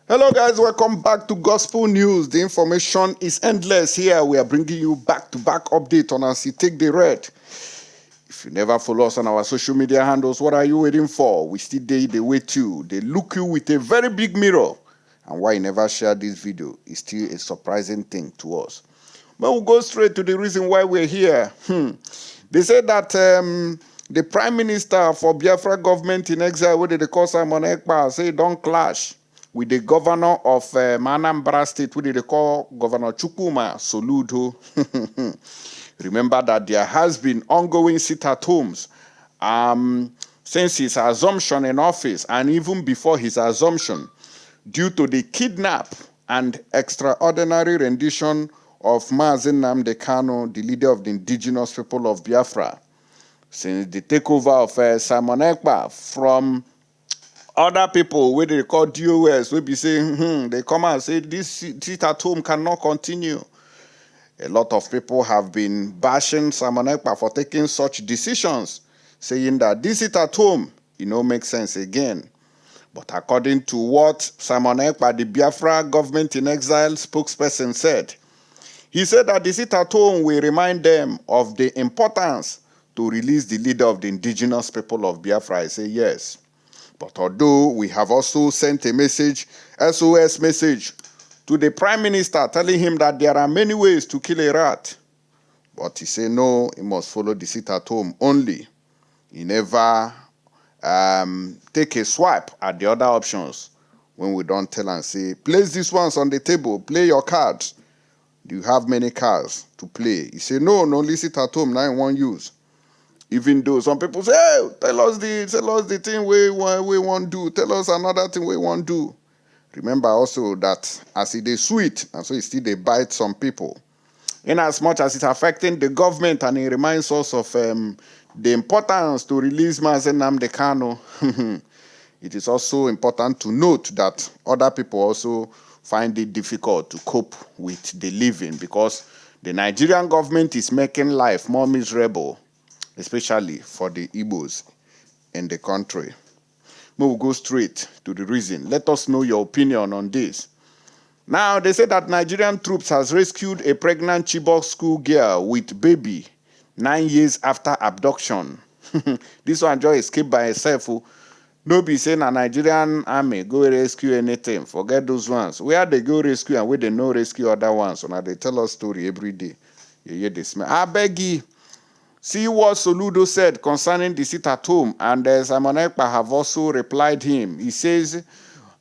Hello guys, welcome back to Gospel News. The information is endless here. We are bringing you back-to-back update on as you take the red. If you never follow us on our social media handles, what are you waiting for? We still they wait you. They look you with a very big mirror. And why you never share this video is still a surprising thing to us. But we'll go straight to the reason why we're here. They said that the Prime Minister for Biafra government in exile, what they call Simon Ekpa, say don't clash with the governor of Anambra state, what they call Governor Soludo. Remember that there has been ongoing sit-at-homes since his assumption in office and even before his assumption due to the kidnap and extraordinary rendition of Mazen Nnamdi Kanu, the leader of the indigenous people of Biafra. Since the takeover of Simon Ekpa from other people, where they call DOS, will be saying, they come and say, this sit-at-home cannot continue. A lot of people have been bashing Simon Ekpa for taking such decisions, saying that this sit-at-home, makes sense again. But according to what Simon Ekpa, the Biafra government in exile spokesperson said, he said that the sit-at-home will remind them of the importance to release the leader of the indigenous people of Biafra. I say yes. But although we have also sent a message, SOS message, to the Prime Minister telling him that there are many ways to kill a rat, but he said no, he must follow the sit-at-home only. He never take a swipe at the other options when we don't tell and say, place these ones on the table, play your cards. Do you have many cards to play? He said, no, only sit-at-home, now in one use. Even though some people say, hey, tell us the thing we want to do. Tell us another thing we want to do. Remember also that as it is sweet, and so it still they bite some people. In as much as it's affecting the government, and it reminds us of the importance to release Mazen Nnamdi Kanu, it is also important to note that other people also find it difficult to cope with the living because the Nigerian government is making life more miserable, especially for the Igbos in the country. We'll go straight to the reason. Let us know your opinion on this. Now, they say that Nigerian troops has rescued a pregnant Chibok school girl with baby 9 years after abduction. This one just escaped by herself. No be saying a Nigerian army go rescue anything. Forget those ones. Where they go rescue and where they no rescue other ones. So now they tell us story every day. You hear this man. I beg you. See what Soludo said concerning the sit-at-home, and Simon Ekpa have also replied him. He says,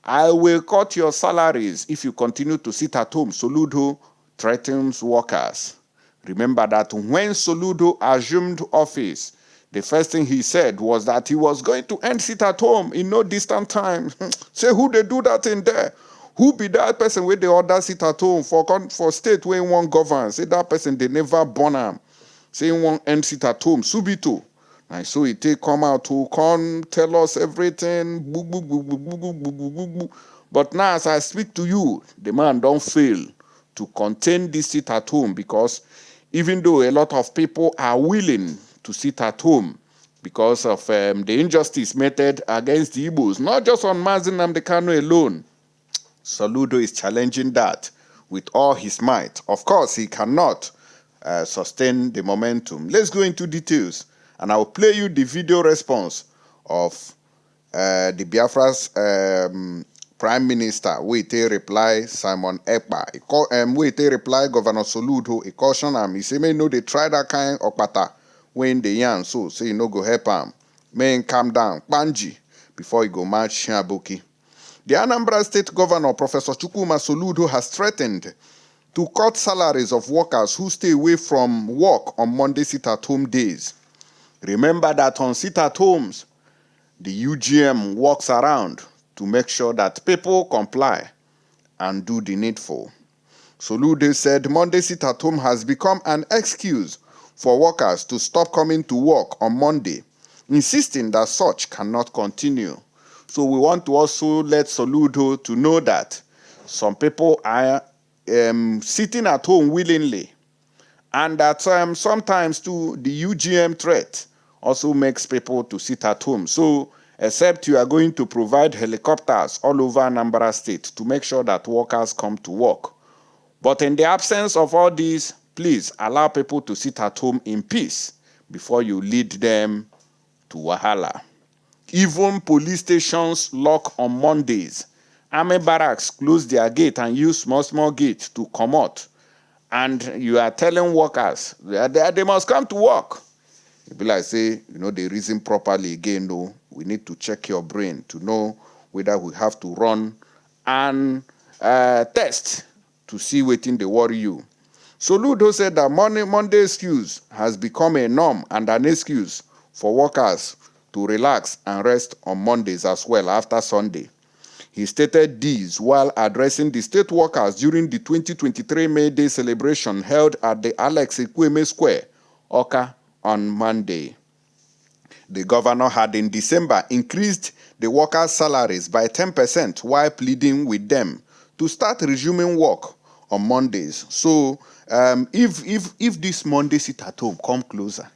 I will cut your salaries if you continue to sit at home. Soludo threatens workers. Remember that when Soludo assumed office, the first thing he said was that he was going to end sit at home in no distant time. Say who they do that in there? Who be that person where they order sit at home for state where one govern? Say that person they never born him. Say one end sit at home, subito. And so he take come out to come tell us everything. But now as I speak to you, the man don't fail to contain this sit at home because even though a lot of people are willing to sit at home because of the injustice meted against the Igbos, not just on Mazen Nnamdi Kanu alone, Soludo is challenging that with all his might. Of course, he cannot sustain the momentum. Let's go into details, and I'll play you the video response of the Biafra's Prime Minister. Wait a reply Simon Ekpa. Wait a reply Governor Soludo. He caution him. He say, "May no they try that kind of pata when they yarn so say no go help him. May calm down, Banji, before he go march Shiabuki." The Anambra State Governor Professor Soludo has threatened to cut salaries of workers who stay away from work on Monday sit-at-home days. Remember that on sit-at-homes, the UGM walks around to make sure that people comply and do the needful. Soludo said Monday sit-at-home has become an excuse for workers to stop coming to work on Monday, insisting that such cannot continue. So we want to also let Soludo to know that some people are sitting at home willingly, and that sometimes too the UGM threat also makes people to sit at home. So except you are going to provide helicopters all over Anambra State to make sure that workers come to work. But in the absence of all these, please allow people to sit at home in peace before you lead them to wahala. Even police stations lock on Mondays. Army barracks close their gate and use small gates to come out. And you are telling workers that they must come to work. It be like say, they reason properly again, though. We need to check your brain to know whether we have to run and test to see wetin dey worry you. Soludo said that Monday excuse has become a norm and an excuse for workers to relax and rest on Mondays as well after Sunday. He stated these while addressing the state workers during the 2023 May Day celebration held at the Alex Ekwueme Square, Awka, on Monday. The governor had in December increased the workers' salaries by 10% while pleading with them to start resuming work on Mondays. So if this Monday sit at home come closer,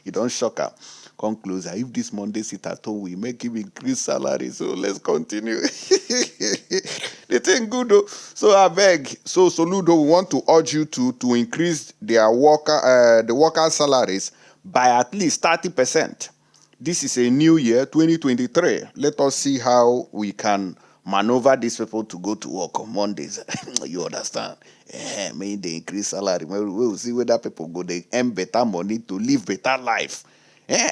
you don't shock her. Come closer. If this Monday sit at home, we make him increase salary. So let's continue. The thing good though. So I beg. So Soludo, we want to urge you to increase the workers' salaries by at least 30%. This is a new year, 2023. Let us see how we can maneuver these people to go to work on Mondays. You understand? May they increase salary. We will see whether people go they earn better money to live better life.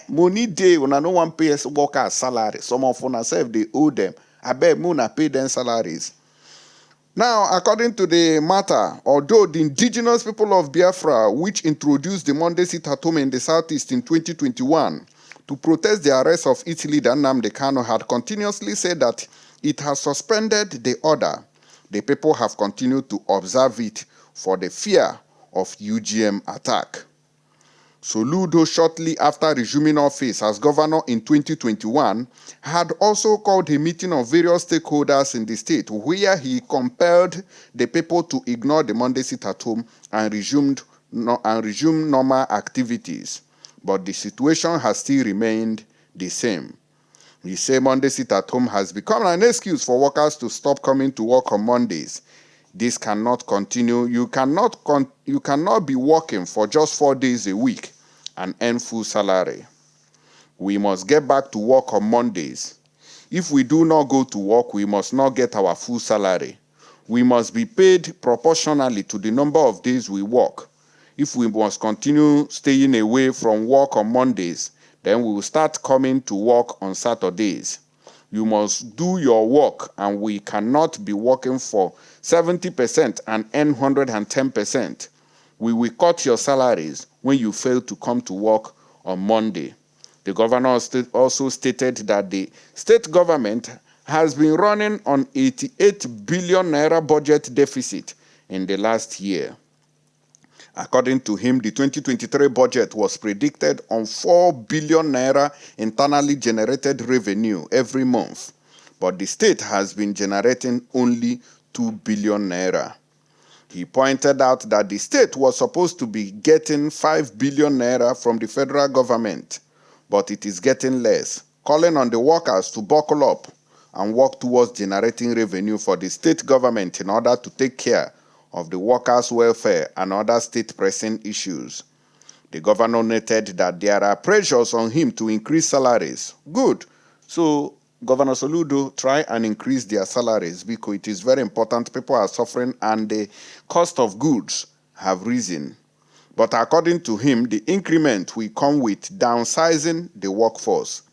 Money day when I no one pay workers salary. Some of them self they owe them. I bet Muna pay them salaries. Now, according to the matter, although the indigenous people of Biafra, which introduced the Monday sit at home in the southeast in 2021 to protest the arrest of its leader Nnamdi Kanu, had continuously said that it has suspended the order, the people have continued to observe it for the fear of UGM attack. Soludo, shortly after resuming office as governor in 2021, had also called a meeting of various stakeholders in the state where he compelled the people to ignore the Monday sit at home and resume normal activities. But the situation has still remained the same. He said Monday sit at home has become an excuse for workers to stop coming to work on Mondays. This cannot continue. You cannot be working for just 4 days a week and earn full salary. We must get back to work on Mondays. If we do not go to work, we must not get our full salary. We must be paid proportionally to the number of days we work. If we must continue staying away from work on Mondays, then we will start coming to work on Saturdays. You must do your work, and we cannot be working for 70% and earn 110%. We will cut your salaries when you fail to come to work on Monday. The governor also stated that the state government has been running on 88 billion naira budget deficit in the last year. According to him, the 2023 budget was predicted on 4 billion naira internally generated revenue every month, but the state has been generating only 2 billion naira. He pointed out that the state was supposed to be getting 5 billion naira from the federal government, but it is getting less, calling on the workers to buckle up and work towards generating revenue for the state government in order to take care of the workers' welfare and other state pressing issues. The governor noted that there are pressures on him to increase salaries. Good. So, Governor Soludo, try and increase their salaries because it is very important. People are suffering and the cost of goods have risen. But according to him, the increment will come with downsizing the workforce.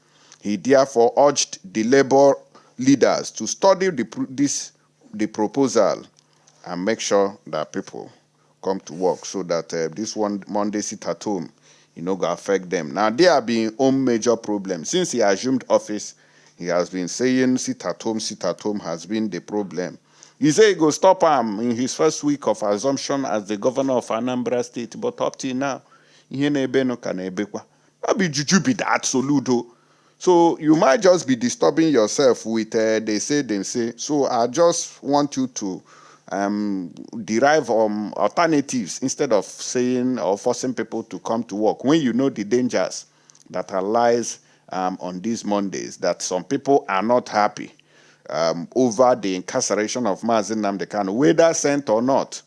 He therefore urged the labor leaders to study the proposal and make sure that people come to work so that this one Monday sit at home, go affect them. Now, there have been own major problems. Since he assumed office, he has been saying sit at home has been the problem. He said he go stop him in his first week of assumption as the governor of Anambra State, but up till now, he no can be juju be that Soludo. So you might just be disturbing yourself with they say. So I just want you to derive alternatives instead of saying or forcing people to come to work when you know the dangers that lies on these Mondays that some people are not happy over the incarceration of Mazi Nnamdi Kanu, whether sent or not.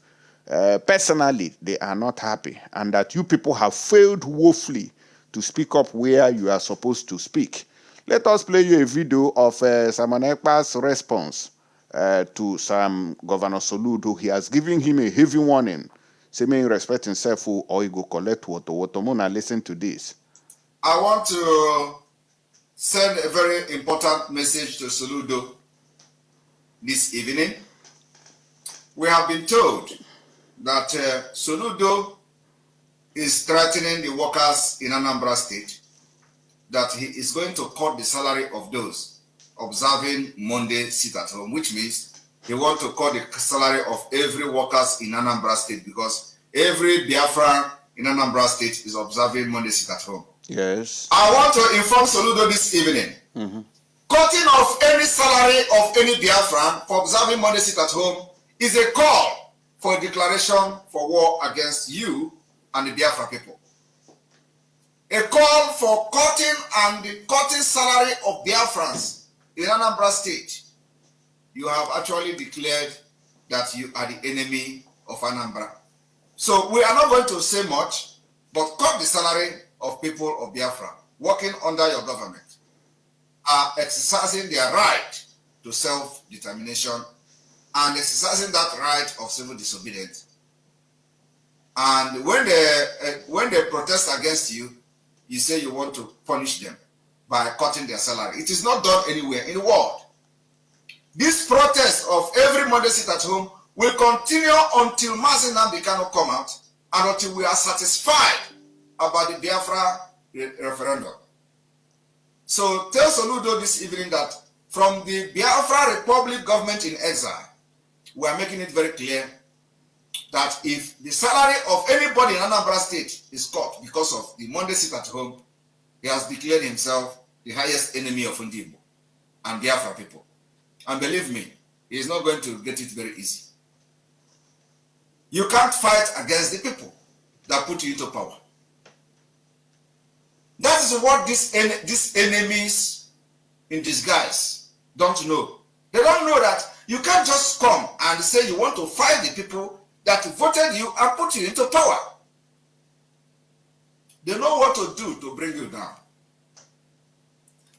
Personally, they are not happy, and that you people have failed woefully to speak up where you are supposed to speak. Let us play you a video of Simon Ekpa's response to some Governor Soludo. He has given him a heavy warning. Say, may respect himself or he go collect water. Mona, listen to this. I want to send a very important message to Soludo this evening. We have been told that Soludo is threatening the workers in Anambra State, that he is going to cut the salary of those observing Monday sit at home, which means he wants to cut the salary of every workers in Anambra State, because every Biafra in Anambra State is observing Monday sit at home. Yes. I want to inform Soludo this evening. Cutting off any salary of any Biafran for observing Monday sit at home is a call for a declaration for war against you and the Biafra people. A call for cutting salary of Biafrans in Anambra State. You have actually declared that you are the enemy of Anambra. So we are not going to say much, but cut the salary of people of Biafra working under your government are exercising their right to self-determination and exercising that right of civil disobedience. And when they protest against you, you say you want to punish them by cutting their salary. It is not done anywhere in the world. This protest of every Monday sit at home will continue until Mazi Nnamdi Kanu come out and until we are satisfied about the Biafra referendum. So tell Soludo this evening that from the Biafra Republic government in exile, we are making it very clear that if the salary of anybody in Anambra State is cut because of the Monday sit at home, he has declared himself the highest enemy of Ndibo and Biafra people. And believe me, he is not going to get it very easy. You can't fight against the people that put you into power. That is what these enemies in disguise don't know. They don't know that you can't just come and say you want to fight the people that voted you and put you into power. They know what to do to bring you down.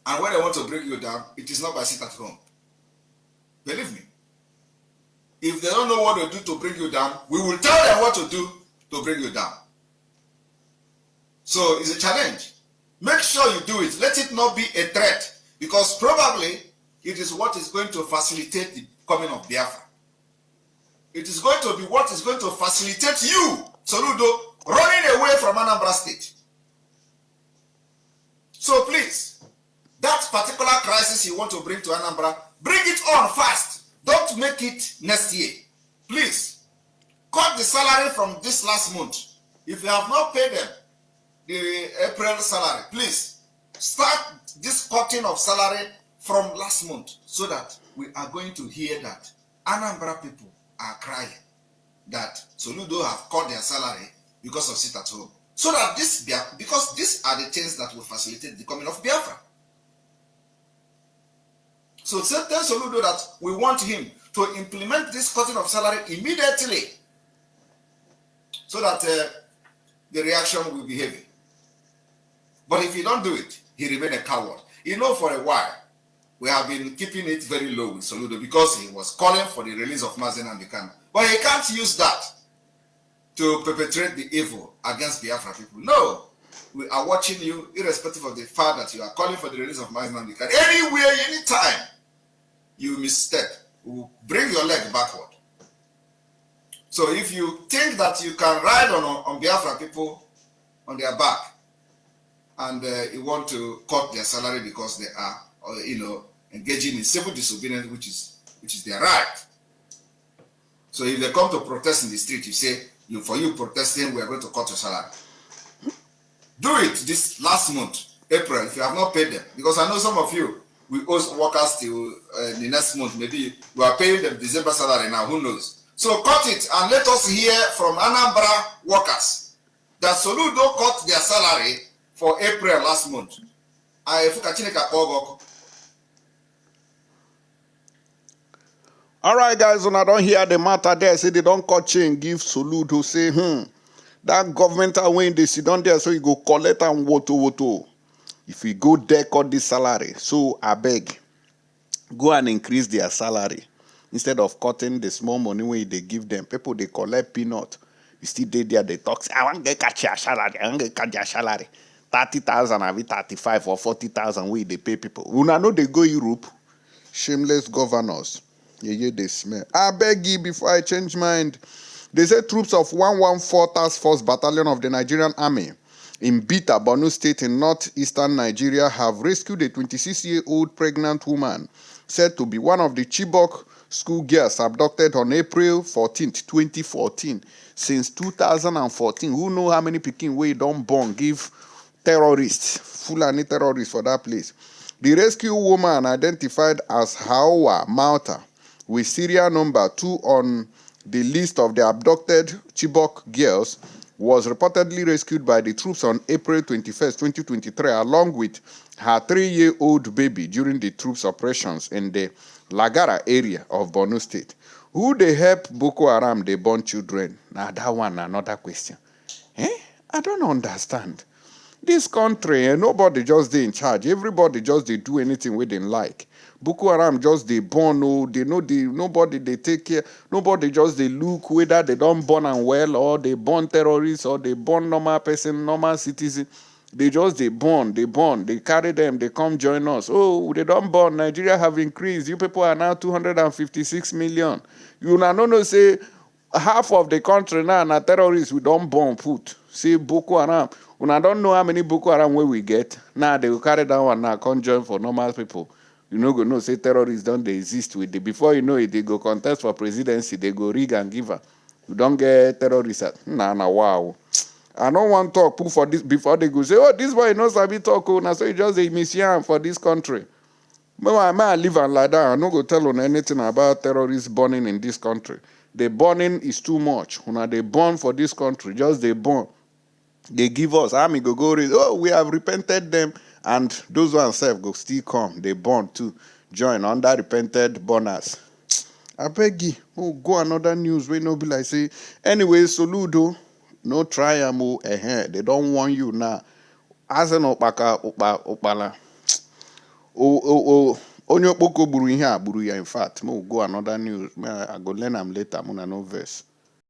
And when they want to bring you down, it is not by sit at home. Believe me. If they don't know what to do to bring you down, we will tell them what to do to bring you down. So it's a challenge. Make sure you do it. Let it not be a threat, because probably it is what is going to facilitate the coming of Biafra. It is going to be what is going to facilitate you, Soludo, running away from Anambra State. So please, that particular crisis you want to bring to Anambra, bring it on fast. Don't make it next year. Please, cut the salary from this last month. If you have not paid them the April salary, please start this cutting of salary from last month, so that we are going to hear that Anambra people are crying that Soludo have cut their salary because of sit at home. So that because these are the things that will facilitate the coming of Biafra. So tell Soludo that we want him to implement this cutting of salary immediately, so that the reaction will be heavy. But if you don't do it, he remains a coward. You know, for a while, we have been keeping it very low with Soludo because he was calling for the release of Mazi Nnamdi Kanu. But he can't use that to perpetrate the evil against Biafra people. No, we are watching you, irrespective of the fact that you are calling for the release of Mazi Nnamdi Kanu. Anywhere, anytime you misstep, we will bring your leg backward. So if you think that you can ride on Biafra people on their back, and you want to cut their salary because they are, engaging in civil disobedience, which is their right. So if they come to protest in the street, you say, for you protesting, we are going to cut your salary. Do it this last month, April, if you have not paid them. Because I know some of you, we owe workers till the next month. Maybe we are paying them December salary now, who knows. So cut it and let us hear from Anambra workers that Soludo cut their salary for April last month. All right, guys, when I don't hear the matter there, say they don't cut chain, give Soludo, say, that governmental win, they sit down there, so you go collect and woto. If we go there, cut this salary. So I beg, go and increase their salary. Instead of cutting the small money when they give them. People, they collect peanut. You still there, they talk, say, I want to catch your salary, 30,000, I mean 35 or 40,000 way they pay people. Una know they go Europe. Shameless governors. Yeah, they smell. I beg you before I change mind. They say troops of 114 Task Force Battalion of the Nigerian Army in Bita, Borno State in northeastern Nigeria have rescued a 26-year-old pregnant woman said to be one of the Chibok school girls abducted on April 14, 2014. Since 2014, who know how many pikin wey don born give terrorists, Fulani terrorists for that place. The rescue woman, identified as Hawa Malta, with serial number 2 on the list of the abducted Chibok girls, was reportedly rescued by the troops on April 21st, 2023, along with her 3-year-old baby during the troops' operations in the Lagara area of Borno State. Who they help Boko Haram, they born children? Now that one, another question. I don't understand. This country, nobody just they in charge. Everybody just they do anything we didn't like. Boko Haram just they born, they know nobody they take care. Nobody just they look whether they don't born and well, or they born terrorists, or they born normal person, normal citizen. They just they born, they carry them, they come join us. Oh, they don't born. Nigeria have increased. You people are now 256 million. You know say half of the country now na terrorists we don't born put. See Boko Haram. When I don't know how many Boko Haram we get, now they will carry that one now, come join for normal people. You know, say terrorists don't they exist with it. Before you know it, they go contest for presidency, they go rig and give her. You don't get terrorists. Wow. I don't want to talk for this before they go say, oh, this boy knows I be talk. Now so you just a mission for this country. But I live and like that. I no go tell on anything about terrorists burning in this country. The burning is too much. When they burn for this country, just they burn. They give us, army go read, oh, we have repented them, and those ones self go still come. They born to join under repented burners. I beg you, go another news where no be like say, anyway, Soludo, no try am they don't want you now. As an opala. Onyo poko buru ihe buru ya, in fact, go another news. I go learn am later, no verse.